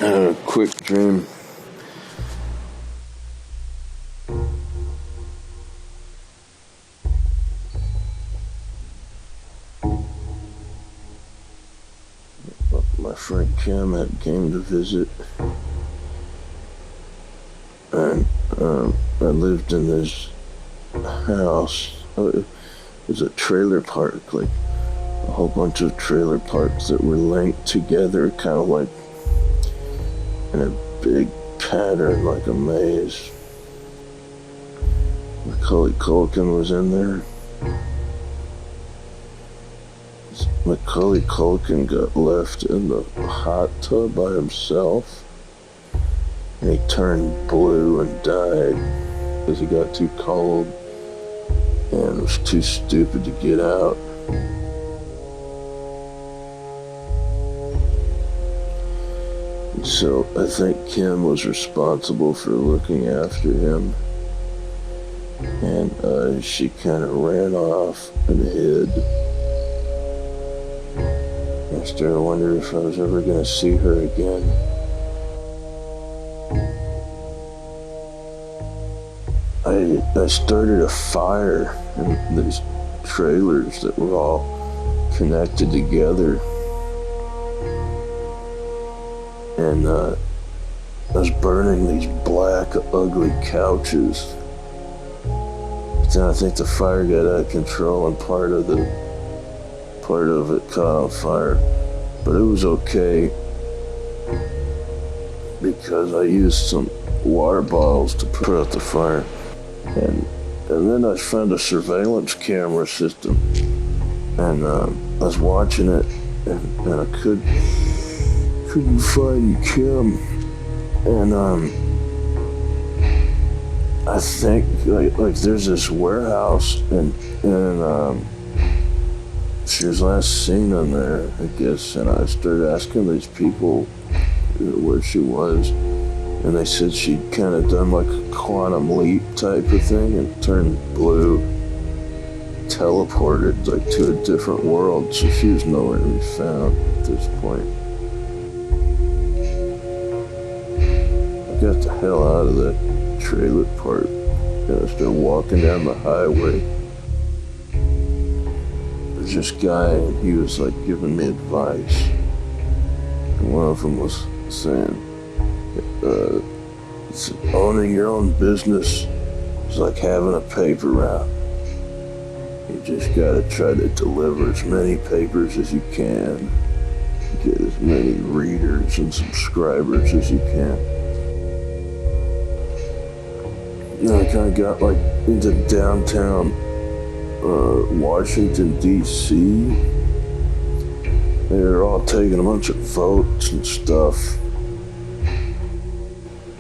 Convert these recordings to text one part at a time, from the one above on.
had a quick dream. My friend Kim had came to visit, and I lived in this house. It was a trailer park, like a whole bunch of trailer parks that were linked together, kind of like in a big pattern, like a maze. Macaulay Culkin was in there. Macaulay Culkin got left in the hot tub by himself, and he turned blue and died because he got too cold and was too stupid to get out. And so I think Kim was responsible for looking after him, and she kind of ran off and hid. I started wondering if I was ever going to see her again. I started a fire in these trailers that were all connected together. And I was burning these black, ugly couches. But then I think the fire got out of control and part of it caught on fire. But it was okay because I used some water bottles to put out the fire. And then I found a surveillance camera system, and I was watching it, and I couldn't find Kim. And I think like there's this warehouse, and she was last seen in there, I guess, and I started asking these people where she was, and they said she'd kind of done like a quantum leap type of thing and turned blue, teleported like to a different world, so she was nowhere to be found at this point. I got the hell out of that trailer park, and I started walking down the highway. This guy, and he was like giving me advice, and one of them was saying, owning your own business is like having a paper route. You just gotta try to deliver as many papers as you can, get as many readers and subscribers as you can. You know, I kind of got like into downtown Washington, D.C. They were all taking a bunch of votes and stuff.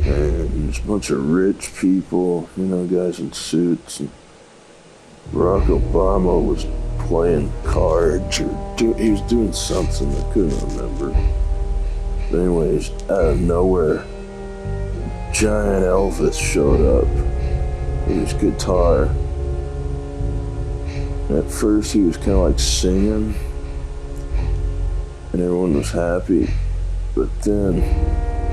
And there's a bunch of rich people, you know, guys in suits. And Barack Obama was playing cards, or he was doing something, I couldn't remember. But anyways, out of nowhere, giant Elvis showed up with his guitar. At first he was kind of like singing, and everyone was happy, but then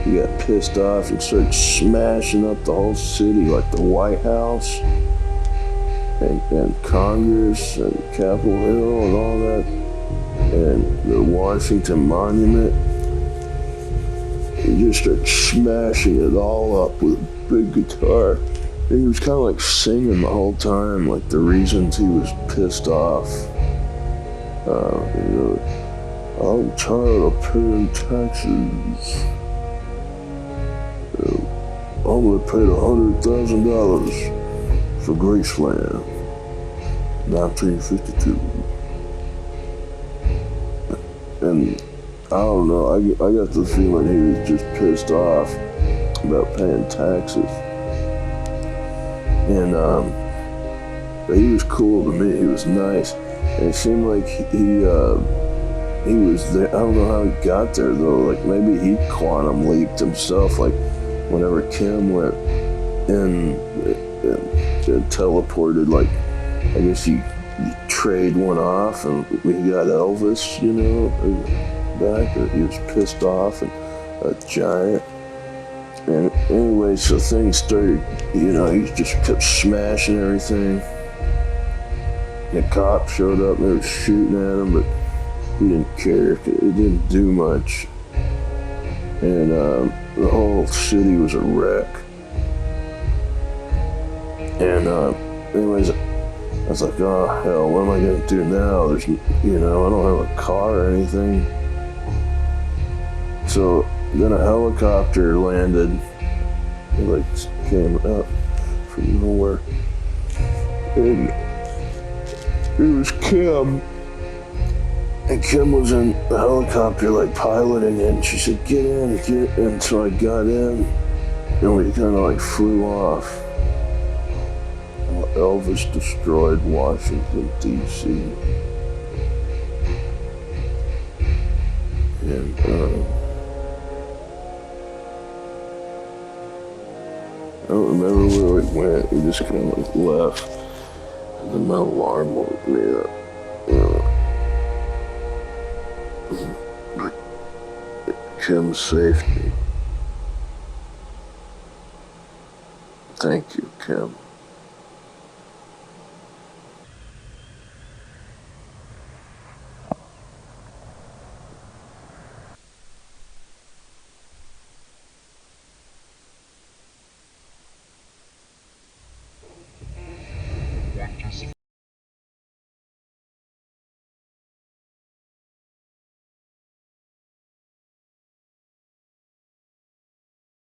he got pissed off and started smashing up the whole city, like the White House and Congress and Capitol Hill and all that, and the Washington Monument. He just started smashing it all up with a big guitar. And he was kind of like singing the whole time, like the reasons he was pissed off. I'm tired of paying taxes. I'm gonna pay $100,000 for Graceland, 1952. And I don't know, I got the feeling he was just pissed off about paying taxes. And but he was cool to me. He was nice, and it seemed like he was there. I don't know how he got there though. Like maybe he quantum leaped himself. Like whenever Kim went in and teleported, like I guess you trade one off, and we got Elvis, you know, back. He was pissed off, and a giant. And anyway, so things started, he just kept smashing everything. The cop showed up and they were shooting at him, but he didn't care. It didn't do much. And the whole city was a wreck. And anyways, I was like, oh hell, what am I gonna do now? There's, I don't have a car or anything. So then a helicopter landed. It like came up from nowhere. And it was Kim. And Kim was in the helicopter like piloting it. And she said, get in. And so I got in. And we kind of like flew off. Elvis destroyed Washington, D.C. And I don't remember where we went. We just kind of like left. And then my alarm woke me up. Kim saved me. Thank you, Kim.